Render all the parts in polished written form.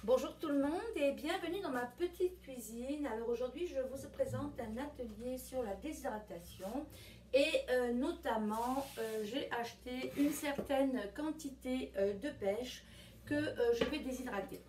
Bonjour tout le monde et bienvenue dans ma petite cuisine. Alors aujourd'hui je vous présente un atelier sur la déshydratation et notamment j'ai acheté une certaine quantité de pêche que je vais déshydrater.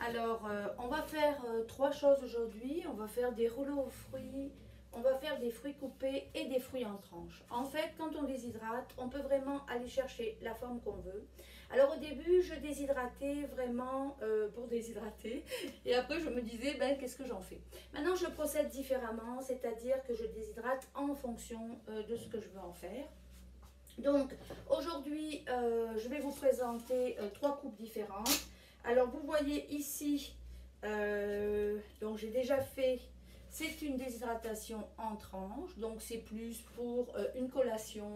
Alors on va faire trois choses aujourd'hui. On va faire des rouleaux aux fruits, on va faire des fruits coupés et des fruits en tranches. En fait, quand on déshydrate, on peut vraiment aller chercher la forme qu'on veut. Alors au début, je déshydratais vraiment pour déshydrater. Et après, je me disais, ben, qu'est-ce que j'en fais? Maintenant, je procède différemment, c'est-à-dire que je déshydrate en fonction de ce que je veux en faire. Donc aujourd'hui, je vais vous présenter trois coupes différentes. Alors vous voyez ici, donc j'ai déjà fait. C'est une déshydratation en tranches, donc c'est plus pour une collation,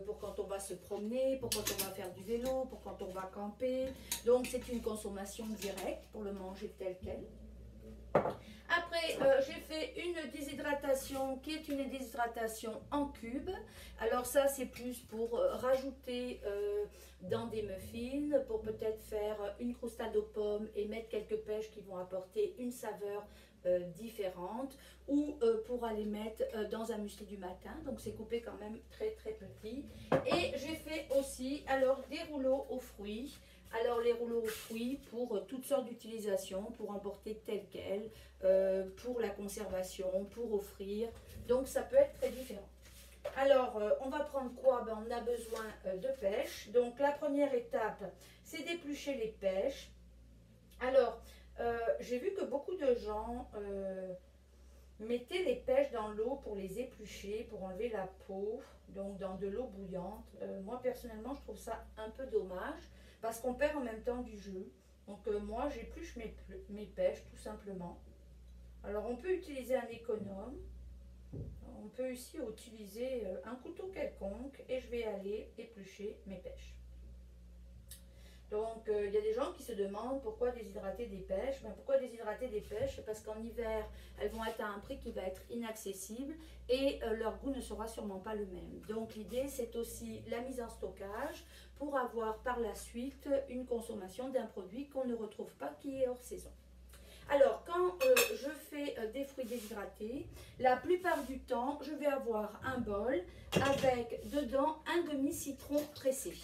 pour quand on va se promener, pour quand on va faire du vélo, pour quand on va camper. Donc c'est une consommation directe pour le manger tel quel. Après, j'ai fait une déshydratation qui est une déshydratation en cubes. Alors ça, c'est plus pour rajouter dans des muffins, pour peut-être faire une croustade aux pommes et mettre quelques pêches qui vont apporter une saveur différente, ou pour aller mettre dans un muesli du matin. Donc c'est coupé quand même très très petit. Et j'ai fait aussi alors des rouleaux aux fruits. Alors les rouleaux aux fruits pour toutes sortes d'utilisations, pour emporter tel quel, pour la conservation, pour offrir. Donc ça peut être très différent. Alors on va prendre quoi? Ben, on a besoin de pêche. Donc la première étape, c'est d'éplucher les pêches. Alors j'ai vu que beaucoup de gens mettaient les pêches dans l'eau pour les éplucher, pour enlever la peau, donc dans de l'eau bouillante. Moi personnellement, je trouve ça un peu dommage parce qu'on perd en même temps du jus. Donc moi, j'épluche mes pêches tout simplement. Alors on peut utiliser un économe, on peut aussi utiliser un couteau quelconque et je vais aller éplucher mes pêches. Donc il y a des gens qui se demandent pourquoi déshydrater des pêches. Ben, pourquoi déshydrater des pêches? C'est parce qu'en hiver, elles vont être à un prix qui va être inaccessible et leur goût ne sera sûrement pas le même. Donc l'idée, c'est aussi la mise en stockage pour avoir par la suite une consommation d'un produit qu'on ne retrouve pas, qui est hors saison. Alors, quand je fais des fruits déshydratés, la plupart du temps, je vais avoir un bol avec dedans un demi-citron pressé.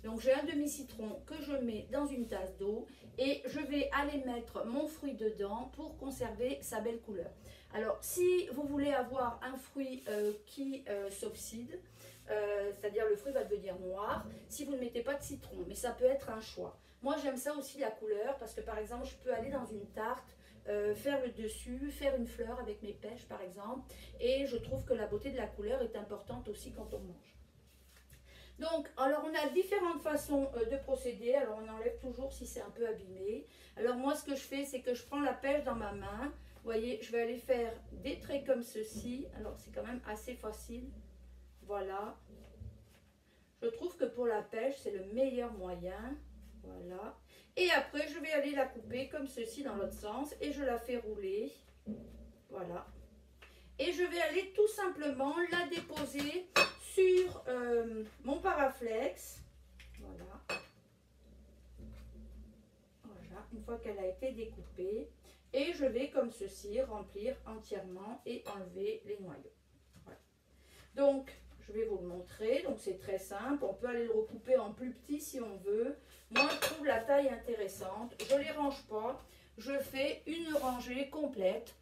Donc, j'ai un demi-citron que je mets dans une tasse d'eau et je vais aller mettre mon fruit dedans pour conserver sa belle couleur. Alors, si vous voulez avoir un fruit qui s'oxyde, c'est-à-dire le fruit va devenir noir, si vous ne mettez pas de citron, mais ça peut être un choix. Moi, j'aime ça aussi la couleur parce que par exemple, je peux aller dans une tarte, faire le dessus, faire une fleur avec mes pêches par exemple, et je trouve que la beauté de la couleur est importante aussi quand on mange. Donc, alors on a différentes façons de procéder. Alors on enlève toujours si c'est un peu abîmé. Alors moi, ce que je fais, c'est que je prends la pêche dans ma main. Vous voyez, je vais aller faire des traits comme ceci. Alors c'est quand même assez facile. Voilà. Je trouve que pour la pêche, c'est le meilleur moyen. Voilà. Et après, je vais aller la couper comme ceci dans l'autre sens et je la fais rouler. Voilà. Et je vais aller tout simplement la déposer sur mon Paraflex. Voilà. Voilà, une fois qu'elle a été découpée. Et je vais comme ceci remplir entièrement et enlever les noyaux. Voilà. Donc, je vais vous le montrer. Donc, c'est très simple. On peut aller le recouper en plus petit si on veut. Moi, je trouve la taille intéressante. Je ne les range pas. Je fais une rangée complète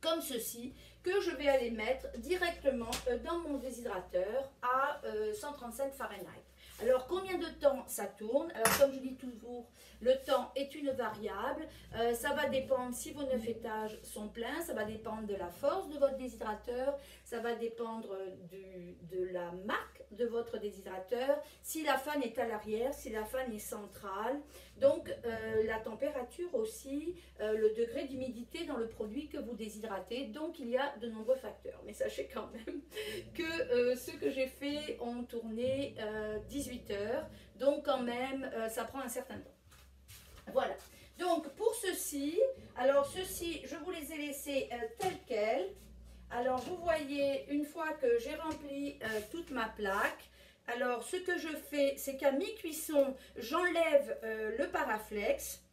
comme ceci, que je vais aller mettre directement dans mon déshydrateur à 135 Fahrenheit. Alors, combien de temps ça tourne? Alors, comme je dis toujours, le temps est une variable. Ça va dépendre si vos 9 étages sont pleins, ça va dépendre de la force de votre déshydrateur, ça va dépendre de la marque de votre déshydrateur, si la fan est à l'arrière, si la fan est centrale. Donc, la température aussi, le degré d'humidité dans le produit que vous déshydratez. Donc, il y a de nombreux facteurs. Mais sachez quand même que ceux que j'ai fait ont tourné 18 heures. Donc, quand même, ça prend un certain temps. Voilà. Donc, pour ceci, alors ceci, je vous les ai laissés tels quels. Alors, vous voyez, une fois que j'ai rempli toute ma plaque, alors ce que je fais, c'est qu'à mi-cuisson, j'enlève le Paraflex.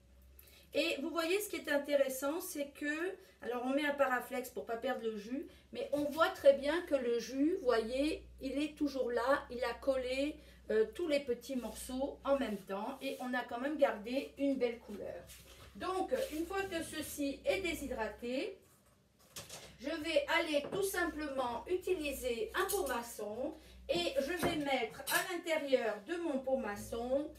Et vous voyez, ce qui est intéressant, c'est que, alors on met un paraflex pour ne pas perdre le jus, mais on voit très bien que le jus, vous voyez, il est toujours là, il a collé tous les petits morceaux en même temps et on a quand même gardé une belle couleur. Donc, une fois que ceci est déshydraté, je vais aller tout simplement utiliser un pot maçon et je vais mettre à l'intérieur de mon pot maçon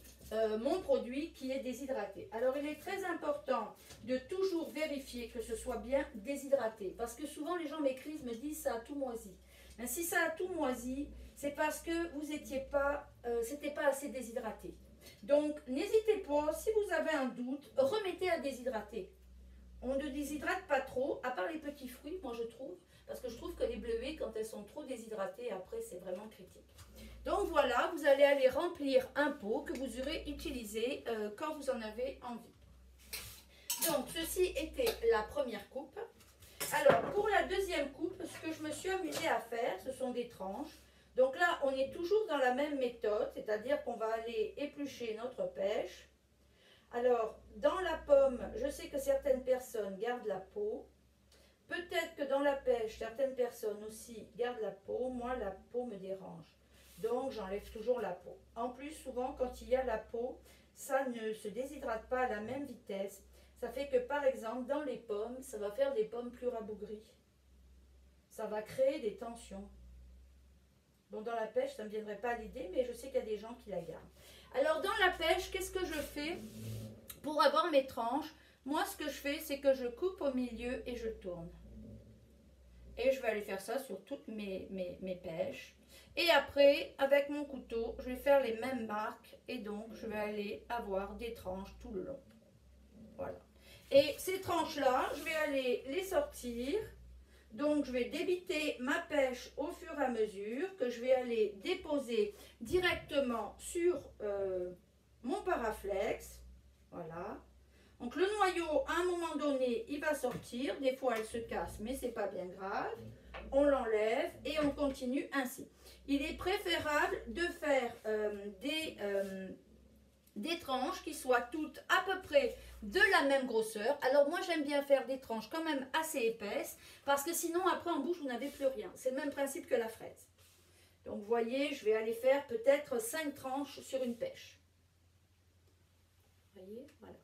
mon produit qui est déshydraté. Alors il est très important de toujours vérifier que ce soit bien déshydraté parce que souvent les gens m'écrivent, me disent ça a tout moisi. Mais si ça a tout moisi, c'est parce que vous n'étiez pas, c'était pas assez déshydraté. Donc n'hésitez pas, si vous avez un doute, remettez à déshydrater. On ne déshydrate pas trop, à part les petits fruits, moi je trouve, parce que je trouve que les bleuets, quand elles sont trop déshydratées, après c'est vraiment critique. Donc voilà, vous allez aller remplir un pot que vous aurez utilisé quand vous en avez envie. Donc ceci était la première coupe. Alors pour la deuxième coupe, ce que je me suis amusée à faire, ce sont des tranches. Donc là, on est toujours dans la même méthode, c'est-à-dire qu'on va aller éplucher notre pêche. Alors, dans la pomme, je sais que certaines personnes gardent la peau. Peut-être que dans la pêche, certaines personnes aussi gardent la peau. Moi, la peau me dérange. Donc, j'enlève toujours la peau. En plus, souvent, quand il y a la peau, ça ne se déshydrate pas à la même vitesse. Ça fait que, par exemple, dans les pommes, ça va faire des pommes plus rabougries. Ça va créer des tensions. Bon, dans la pêche, ça ne me viendrait pas à l'idée, mais je sais qu'il y a des gens qui la gardent. Alors, dans la pêche, qu'est-ce que je fais pour avoir mes tranches? Moi, ce que je fais, c'est que je coupe au milieu et je tourne. Et je vais aller faire ça sur toutes mes pêches. Et après, avec mon couteau, je vais faire les mêmes marques. Et donc, je vais aller avoir des tranches tout le long. Voilà. Et ces tranches-là, je vais aller les sortir. Donc, je vais débiter ma pêche au fur et à mesure que je vais aller déposer directement sur mon paraflex. Voilà. Donc, le noyau, à un moment donné, il va sortir. Des fois, elle se casse, mais c'est pas bien grave. On l'enlève et on continue ainsi. Il est préférable de faire des tranches qui soient toutes à peu près de la même grosseur. Alors moi j'aime bien faire des tranches quand même assez épaisses parce que sinon après en bouche vous n'avez plus rien. C'est le même principe que la fraise. Donc vous voyez, je vais aller faire peut-être 5 tranches sur une pêche. Vous voyez, voilà.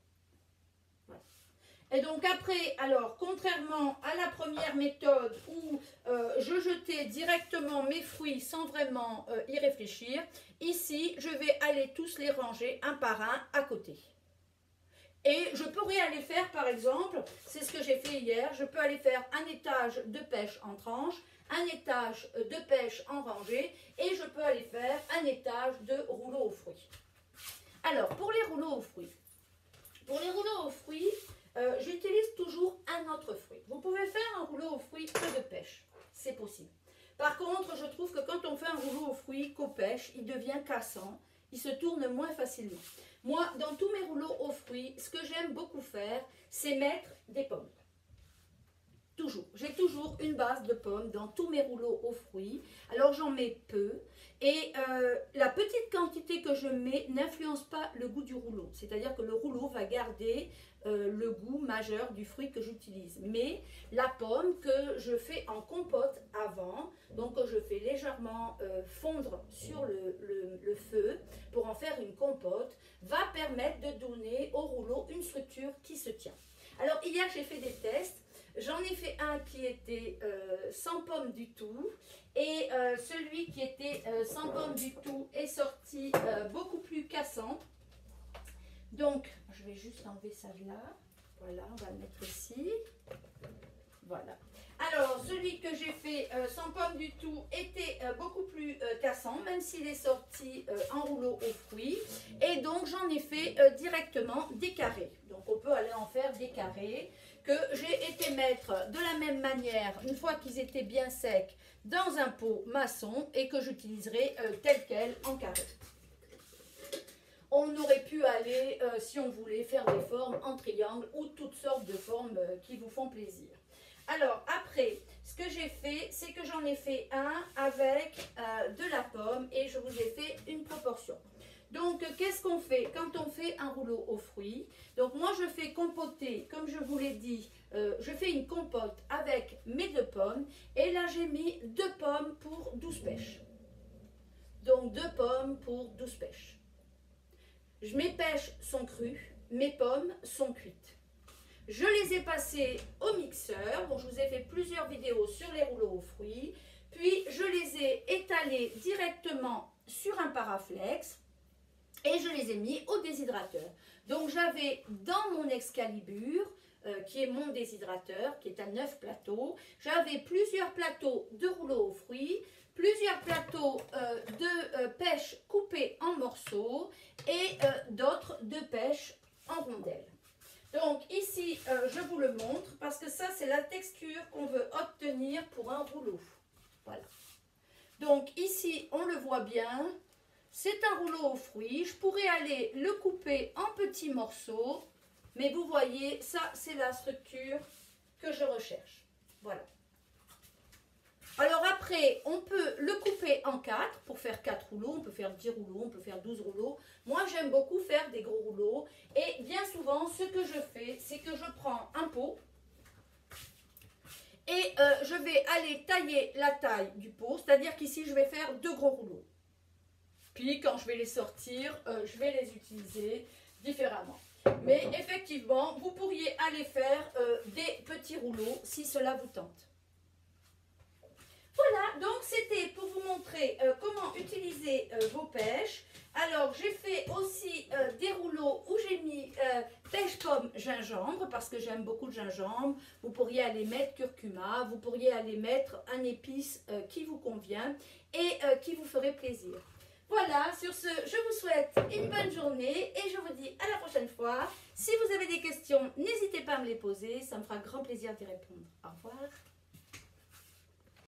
Et donc après, alors contrairement à la première méthode où je jetais directement mes fruits sans vraiment y réfléchir, ici je vais aller tous les ranger un par un à côté. Et je pourrais aller faire par exemple, c'est ce que j'ai fait hier, je peux aller faire un étage de pêche en tranches, un étage de pêche en rangée et je peux aller faire un étage de rouleau aux fruits. Alors pour les rouleaux aux fruits, j'utilise toujours un autre fruit. Vous pouvez faire un rouleau aux fruits que de pêche, c'est possible. Par contre, je trouve que quand on fait un rouleau aux fruits qu'aux pêches, il devient cassant, il se tourne moins facilement. Moi, dans tous mes rouleaux aux fruits, ce que j'aime beaucoup faire, c'est mettre des pommes. Toujours. J'ai toujours une base de pommes dans tous mes rouleaux aux fruits. Alors j'en mets peu. Et la petite quantité que je mets n'influence pas le goût du rouleau. C'est-à-dire que le rouleau va garder le goût majeur du fruit que j'utilise. Mais la pomme que je fais en compote avant, donc que je fais légèrement fondre sur le feu pour en faire une compote, va permettre de donner au rouleau une structure qui se tient. Alors hier j'ai fait des tests. J'en ai fait un qui était sans pomme du tout et celui qui était sans pomme du tout est sorti beaucoup plus cassant. Donc, je vais juste enlever ça de là. Voilà, on va le mettre ici. Voilà. Alors, celui que j'ai fait sans pomme du tout était beaucoup plus cassant, même s'il est sorti en rouleau aux fruits. Et donc, j'en ai fait directement des carrés. Donc, on peut aller en faire des carrés que j'ai été mettre de la même manière, une fois qu'ils étaient bien secs, dans un pot maçon et que j'utiliserai tel quel en carré. On aurait pu aller, si on voulait, faire des formes en triangle ou toutes sortes de formes qui vous font plaisir. Alors après, ce que j'ai fait, c'est que j'en ai fait un avec de la pomme et je vous ai fait une proportion. Donc, qu'est-ce qu'on fait quand on fait un rouleau aux fruits? Donc, moi, je fais compoter, comme je vous l'ai dit, je fais une compote avec mes 2 pommes. Et là, j'ai mis 2 pommes pour 12 pêches. Donc, 2 pommes pour 12 pêches. Mes pêches sont crues, mes pommes sont cuites. Je les ai passées au mixeur. Bon, je vous ai fait plusieurs vidéos sur les rouleaux aux fruits. Puis, je les ai étalées directement sur un paraflex. Et je les ai mis au déshydrateur. Donc j'avais dans mon Excalibur, qui est mon déshydrateur, qui est à 9 plateaux, j'avais plusieurs plateaux de rouleaux aux fruits, plusieurs plateaux de pêche coupés en morceaux et d'autres de pêche en rondelles. Donc ici, je vous le montre parce que ça, c'est la texture qu'on veut obtenir pour un rouleau. Voilà. Donc ici, on le voit bien. C'est un rouleau aux fruits. Je pourrais aller le couper en petits morceaux. Mais vous voyez, ça, c'est la structure que je recherche. Voilà. Alors après, on peut le couper en 4 pour faire 4 rouleaux. On peut faire 10 rouleaux, on peut faire 12 rouleaux. Moi, j'aime beaucoup faire des gros rouleaux. Et bien souvent, ce que je fais, c'est que je prends un pot. Et je vais aller tailler la taille du pot. C'est-à-dire qu'ici, je vais faire 2 gros rouleaux. Puis quand je vais les sortir, je vais les utiliser différemment. Mais effectivement, vous pourriez aller faire des petits rouleaux si cela vous tente. Voilà, donc c'était pour vous montrer comment utiliser vos pêches. Alors j'ai fait aussi des rouleaux où j'ai mis pêche pomme gingembre parce que j'aime beaucoup le gingembre. Vous pourriez aller mettre curcuma, vous pourriez aller mettre un épice qui vous convient et qui vous ferait plaisir. Voilà, sur ce, je vous souhaite une bonne journée et je vous dis à la prochaine fois. Si vous avez des questions, n'hésitez pas à me les poser, ça me fera grand plaisir d'y répondre. Au revoir.